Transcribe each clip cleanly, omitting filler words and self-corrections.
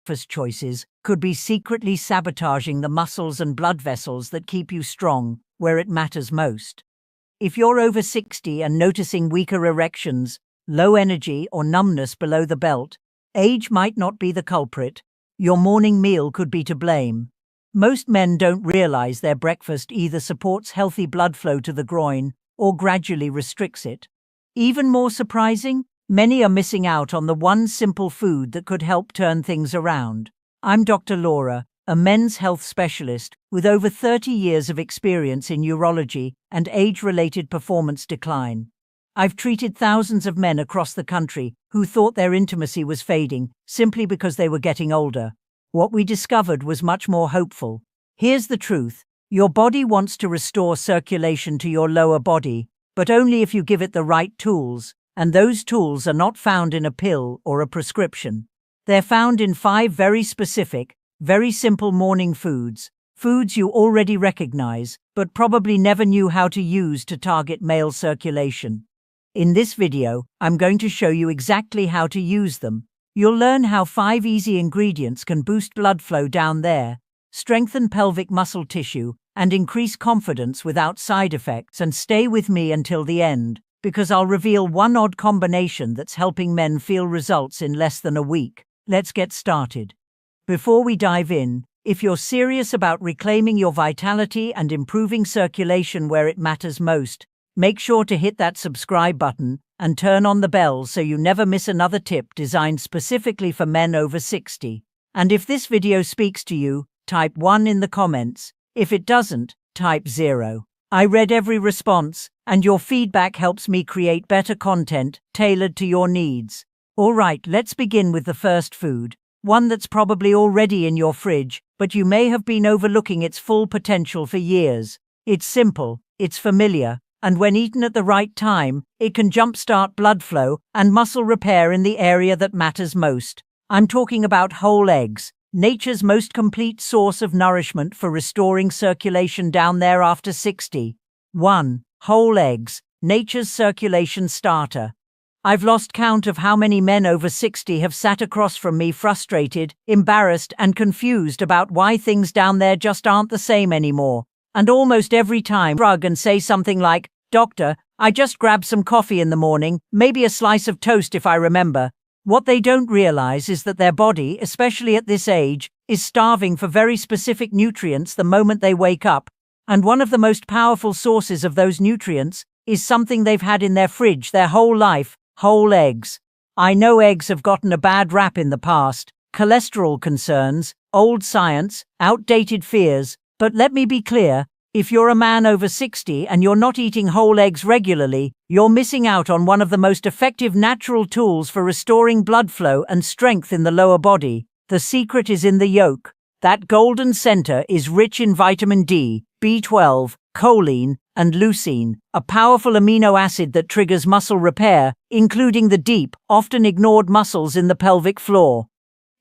breakfast choices could be secretly sabotaging the muscles and blood vessels that keep you strong where it matters most. If you're over 60 and noticing weaker erections, low energy, or numbness below the belt, age might not be the culprit. Your morning meal could be to blame. Most men don't realize their breakfast either supports healthy blood flow to the groin or gradually restricts it. Even more surprising, many are missing out on the one simple food that could help turn things around. I'm Dr. Laura, a men's health specialist with over 30 years of experience in urology and age-related performance decline. I've treated thousands of men across the country who thought their intimacy was fading simply because they were getting older. What we discovered was much more hopeful. Here's the truth. Your body wants to restore circulation to your lower body, but only if you give it the right tools, and those tools are not found in a pill or a prescription. They're found in 5 very specific, very simple morning foods, foods you already recognize, but probably never knew how to use to target male circulation. In this video, I'm going to show you exactly how to use them. You'll learn how 5 easy ingredients can boost blood flow down there, strengthen pelvic muscle tissue, and increase confidence without side effects. And stay with me until the end, because I'll reveal one odd combination that's helping men feel results in less than a week. Let's get started. Before we dive in, if you're serious about reclaiming your vitality and improving circulation where it matters most, make sure to hit that subscribe button and turn on the bell so you never miss another tip designed specifically for men over 60. And if this video speaks to you, type 1 in the comments. If it doesn't, type 0. I read every response, and your feedback helps me create better content tailored to your needs. All right, let's begin with the first food, one that's probably already in your fridge, but you may have been overlooking its full potential for years. It's simple, it's familiar, and when eaten at the right time, it can jumpstart blood flow and muscle repair in the area that matters most. I'm talking about whole eggs, nature's most complete source of nourishment for restoring circulation down there after 60. 1. Whole eggs, nature's circulation starter. I've lost count of how many men over 60 have sat across from me frustrated, embarrassed, and confused about why things down there just aren't the same anymore. And almost every time, shrug and say something like, "Doctor, I just grabbed some coffee in the morning, maybe a slice of toast if I remember." What they don't realize is that their body, especially at this age, is starving for very specific nutrients the moment they wake up. And one of the most powerful sources of those nutrients is something they've had in their fridge their whole life: whole eggs. I know eggs have gotten a bad rap in the past, cholesterol concerns, old science, outdated fears, but let me be clear. If you're a man over 60 and you're not eating whole eggs regularly, you're missing out on one of the most effective natural tools for restoring blood flow and strength in the lower body. The secret is in the yolk. That golden center is rich in vitamin D, B12, choline, and leucine, a powerful amino acid that triggers muscle repair, including the deep, often ignored muscles in the pelvic floor.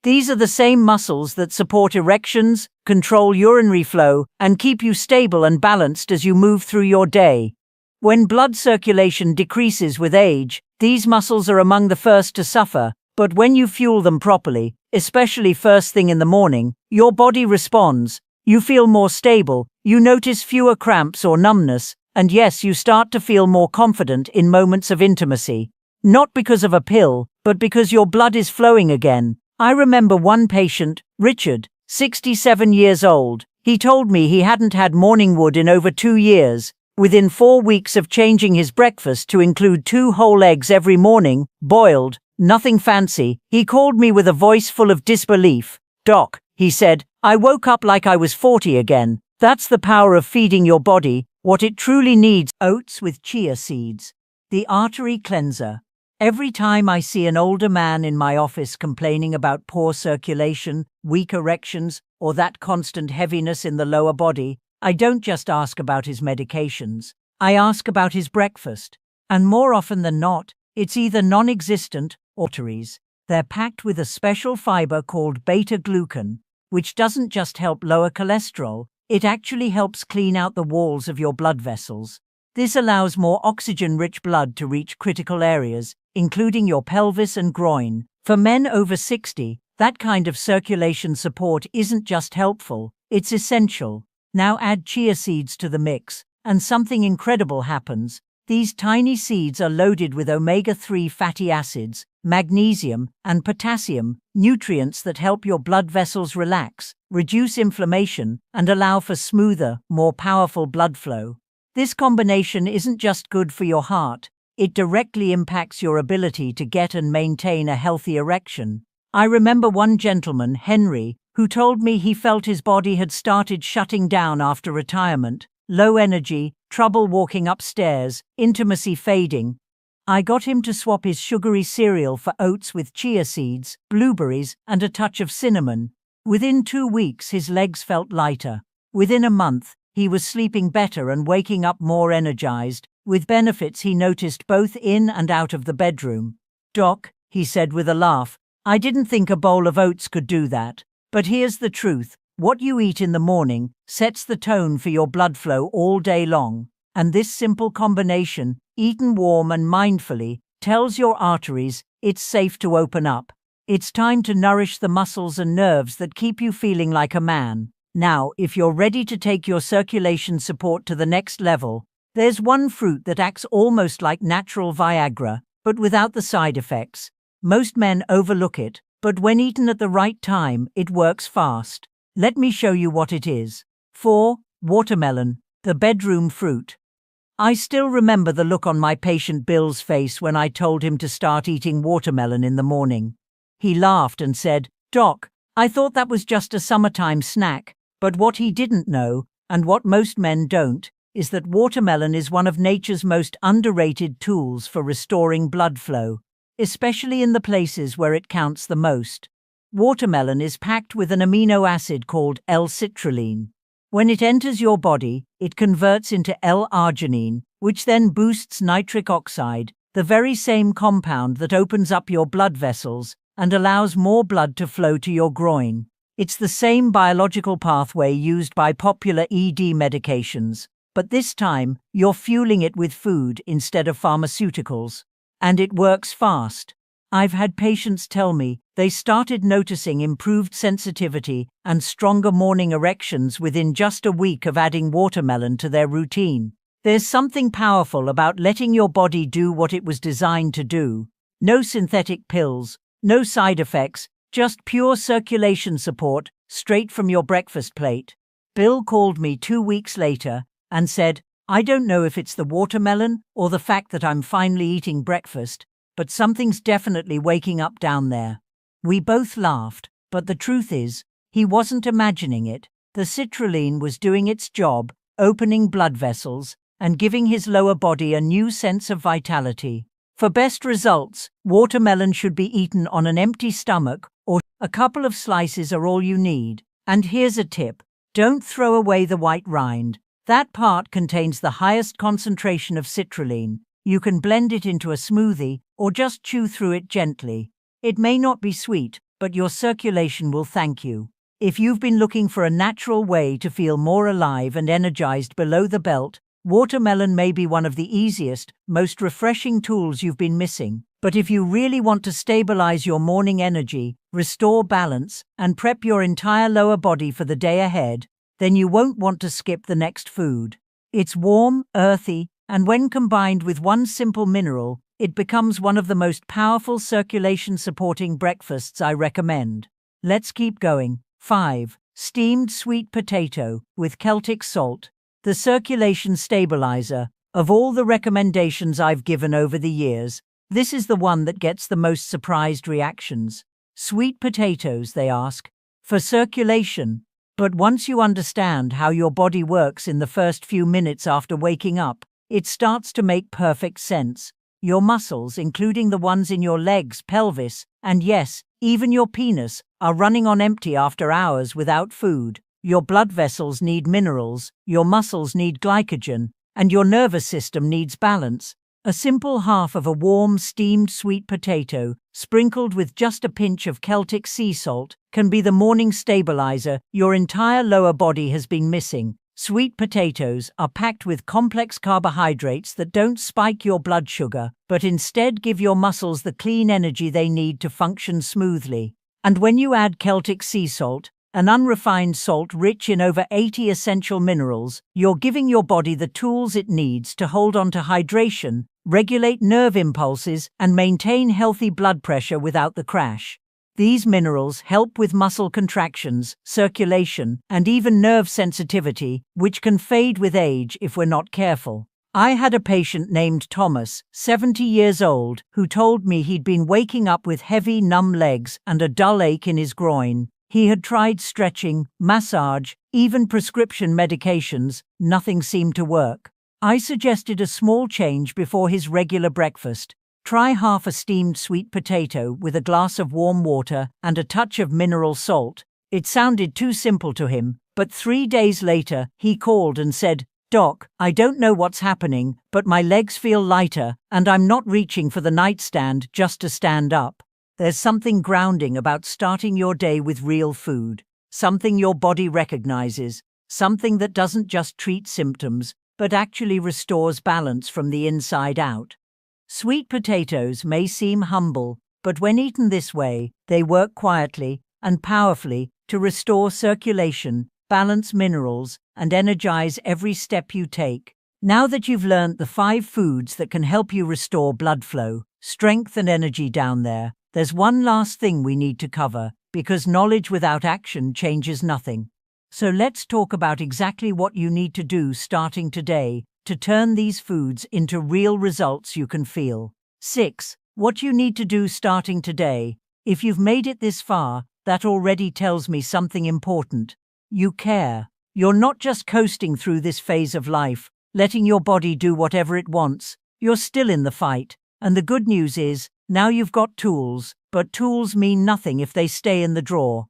These are the same muscles that support erections, control urinary flow, and keep you stable and balanced as you move through your day. When blood circulation decreases with age, these muscles are among the first to suffer, but when you fuel them properly, especially first thing in the morning, your body responds. You feel more stable, you notice fewer cramps or numbness, and yes, you start to feel more confident in moments of intimacy. Not because of a pill, but because your blood is flowing again. I remember one patient, Richard, 67 years old. He told me he hadn't had morning wood in over 2 years. Within 4 weeks of changing his breakfast to include 2 whole eggs every morning, boiled, nothing fancy, he called me with a voice full of disbelief. "Doc," he said, "I woke up like I was 40 again." That's the power of feeding your body what it truly needs. Oats with chia seeds. The artery cleanser. Every time I see an older man in my office complaining about poor circulation, weak erections, or that constant heaviness in the lower body, I don't just ask about his medications. I ask about his breakfast. And more often than not, it's either non-existent or arteries. They're packed with a special fiber called beta-glucan, which doesn't just help lower cholesterol, it actually helps clean out the walls of your blood vessels. This allows more oxygen-rich blood to reach critical areas, including your pelvis and groin. For men over 60, That kind of circulation support isn't just helpful, it's essential. Now add chia seeds to the mix, and something incredible happens. These tiny seeds are loaded with omega-3 fatty acids, magnesium, and potassium, nutrients that help your blood vessels relax, reduce inflammation, and allow for smoother, more powerful blood flow. This combination isn't just good for your heart, it directly impacts your ability to get and maintain a healthy erection. I remember one gentleman, Henry, who told me he felt his body had started shutting down after retirement. Low energy, trouble walking upstairs, intimacy fading. I got him to swap his sugary cereal for oats with chia seeds, blueberries, and a touch of cinnamon. Within 2 weeks, his legs felt lighter. Within a month, he was sleeping better and waking up more energized, with benefits he noticed both in and out of the bedroom. "Doc," he said with a laugh, "I didn't think a bowl of oats could do that. But here's the truth. What you eat in the morning sets the tone for your blood flow all day long, and this simple combination, eaten warm and mindfully, tells your arteries it's safe to open up. It's time to nourish the muscles and nerves that keep you feeling like a man. Now, if you're ready to take your circulation support to the next level, there's one fruit that acts almost like natural Viagra, but without the side effects. Most men overlook it, but when eaten at the right time, it works fast. Let me show you what it is. 4. Watermelon, the bedroom fruit. I still remember the look on my patient Bill's face when I told him to start eating watermelon in the morning. He laughed and said, "Doc, I thought that was just a summertime snack," but what he didn't know, and what most men don't, is that watermelon is one of nature's most underrated tools for restoring blood flow, especially in the places where it counts the most. Watermelon is packed with an amino acid called L-citrulline. When it enters your body, it converts into L-arginine, which then boosts nitric oxide, the very same compound that opens up your blood vessels and allows more blood to flow to your groin. It's the same biological pathway used by popular ED medications, but this time you're fueling it with food instead of pharmaceuticals. And it works fast. I've had patients tell me they started noticing improved sensitivity and stronger morning erections within just a week of adding watermelon to their routine. There's something powerful about letting your body do what it was designed to do. No synthetic pills, no side effects, just pure circulation support straight from your breakfast plate. Bill called me 2 weeks later and said, "I don't know if it's the watermelon or the fact that I'm finally eating breakfast, but something's definitely waking up down there." We both laughed, but the truth is, he wasn't imagining it. The citrulline was doing its job, opening blood vessels, and giving his lower body a new sense of vitality. For best results, watermelon should be eaten on an empty stomach, or a couple of slices are all you need. And here's a tip: don't throw away the white rind. That part contains the highest concentration of citrulline. You can blend it into a smoothie or just chew through it gently. It may not be sweet, but your circulation will thank you. If you've been looking for a natural way to feel more alive and energized below the belt, watermelon may be one of the easiest, most refreshing tools you've been missing. But if you really want to stabilize your morning energy, restore balance, and prep your entire lower body for the day ahead, then you won't want to skip the next food. It's warm, earthy, and when combined with one simple mineral, it becomes one of the most powerful circulation-supporting breakfasts I recommend. Let's keep going. 5. Steamed sweet potato with Celtic salt. The circulation stabilizer. Of all the recommendations I've given over the years, this is the one that gets the most surprised reactions. Sweet potatoes, they ask, for circulation. But once you understand how your body works in the first few minutes after waking up, it starts to make perfect sense. Your muscles, including the ones in your legs, pelvis, and yes, even your penis, are running on empty after hours without food. Your blood vessels need minerals, your muscles need glycogen, and your nervous system needs balance. A simple half of a warm, steamed sweet potato, sprinkled with just a pinch of Celtic sea salt, can be the morning stabilizer your entire lower body has been missing. Sweet potatoes are packed with complex carbohydrates that don't spike your blood sugar, but instead give your muscles the clean energy they need to function smoothly. And when you add Celtic sea salt, an unrefined salt rich in over 80 essential minerals, you're giving your body the tools it needs to hold on to hydration, regulate nerve impulses, and maintain healthy blood pressure without the crash. These minerals help with muscle contractions, circulation, and even nerve sensitivity, which can fade with age if we're not careful. I had a patient named Thomas, 70 years old, who told me he'd been waking up with heavy, numb legs and a dull ache in his groin. He had tried stretching, massage, even prescription medications. Nothing seemed to work. I suggested a small change before his regular breakfast. Try half a steamed sweet potato with a glass of warm water and a touch of mineral salt. It sounded too simple to him, but 3 days later, he called and said, "Doc, I don't know what's happening, but my legs feel lighter, and I'm not reaching for the nightstand just to stand up." There's something grounding about starting your day with real food, something your body recognizes, something that doesn't just treat symptoms, but actually restores balance from the inside out. Sweet potatoes may seem humble, but when eaten this way, they work quietly and powerfully to restore circulation, balance minerals, and energize every step you take. Now that you've learned the 5 foods that can help you restore blood flow, strength, and energy down there's one last thing we need to cover, because knowledge without action changes nothing. So let's talk about exactly what you need to do starting today to turn these foods into real results you can feel. 6. What you need to do starting today. If you've made it this far, that already tells me something important. You care. You're not just coasting through this phase of life, letting your body do whatever it wants. You're still in the fight. And the good news is, now you've got tools, but tools mean nothing if they stay in the drawer.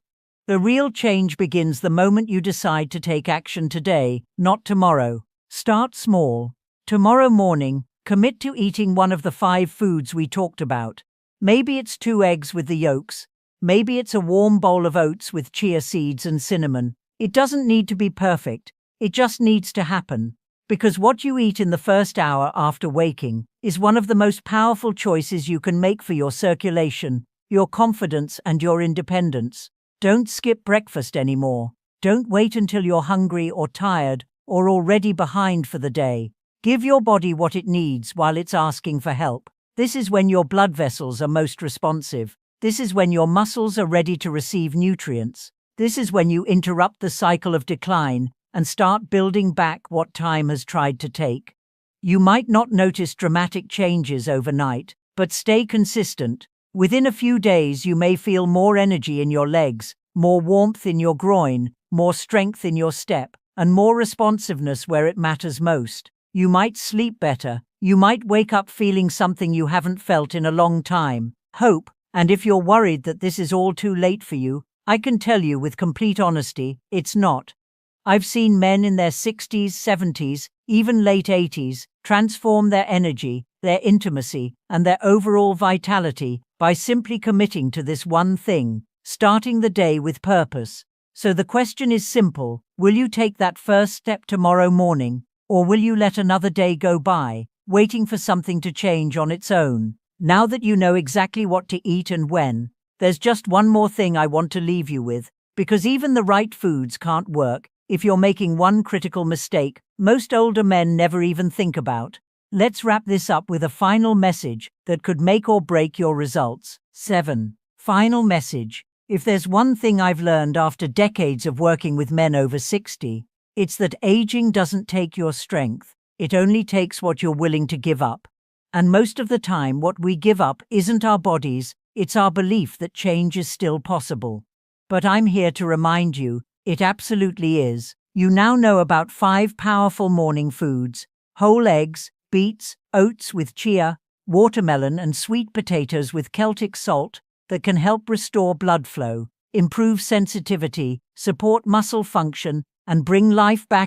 The real change begins the moment you decide to take action today, not tomorrow. Start small. Tomorrow morning, commit to eating one of the 5 foods we talked about. Maybe it's 2 eggs with the yolks. Maybe it's a warm bowl of oats with chia seeds and cinnamon. It doesn't need to be perfect. It just needs to happen. Because what you eat in the first hour after waking is one of the most powerful choices you can make for your circulation, your confidence, and your independence. Don't skip breakfast anymore. Don't wait until you're hungry or tired or already behind for the day. Give your body what it needs while it's asking for help. This is when your blood vessels are most responsive. This is when your muscles are ready to receive nutrients. This is when you interrupt the cycle of decline and start building back what time has tried to take. You might not notice dramatic changes overnight, but stay consistent. Within a few days, you may feel more energy in your legs, more warmth in your groin, more strength in your step, and more responsiveness where it matters most. You might sleep better. You might wake up feeling something you haven't felt in a long time, hope. And if you're worried that this is all too late for you, I can tell you with complete honesty, it's not. I've seen men in their 60s, 70s, even late 80s, transform their energy, their intimacy, and their overall vitality by simply committing to this one thing, starting the day with purpose. So the question is simple: will you take that first step tomorrow morning, or will you let another day go by, waiting for something to change on its own? Now that you know exactly what to eat and when, there's just one more thing I want to leave you with, because even the right foods can't work if you're making one critical mistake most older men never even think about. Let's wrap this up with a final message that could make or break your results. 7. Final message. If there's one thing I've learned after decades of working with men over 60, it's that aging doesn't take your strength. It only takes what you're willing to give up. And most of the time, what we give up isn't our bodies, it's our belief that change is still possible. But I'm here to remind you, it absolutely is. You now know about 5 powerful morning foods: whole eggs, beets, oats with chia, watermelon, and sweet potatoes with Celtic salt that can help restore blood flow, improve sensitivity, support muscle function, and bring life back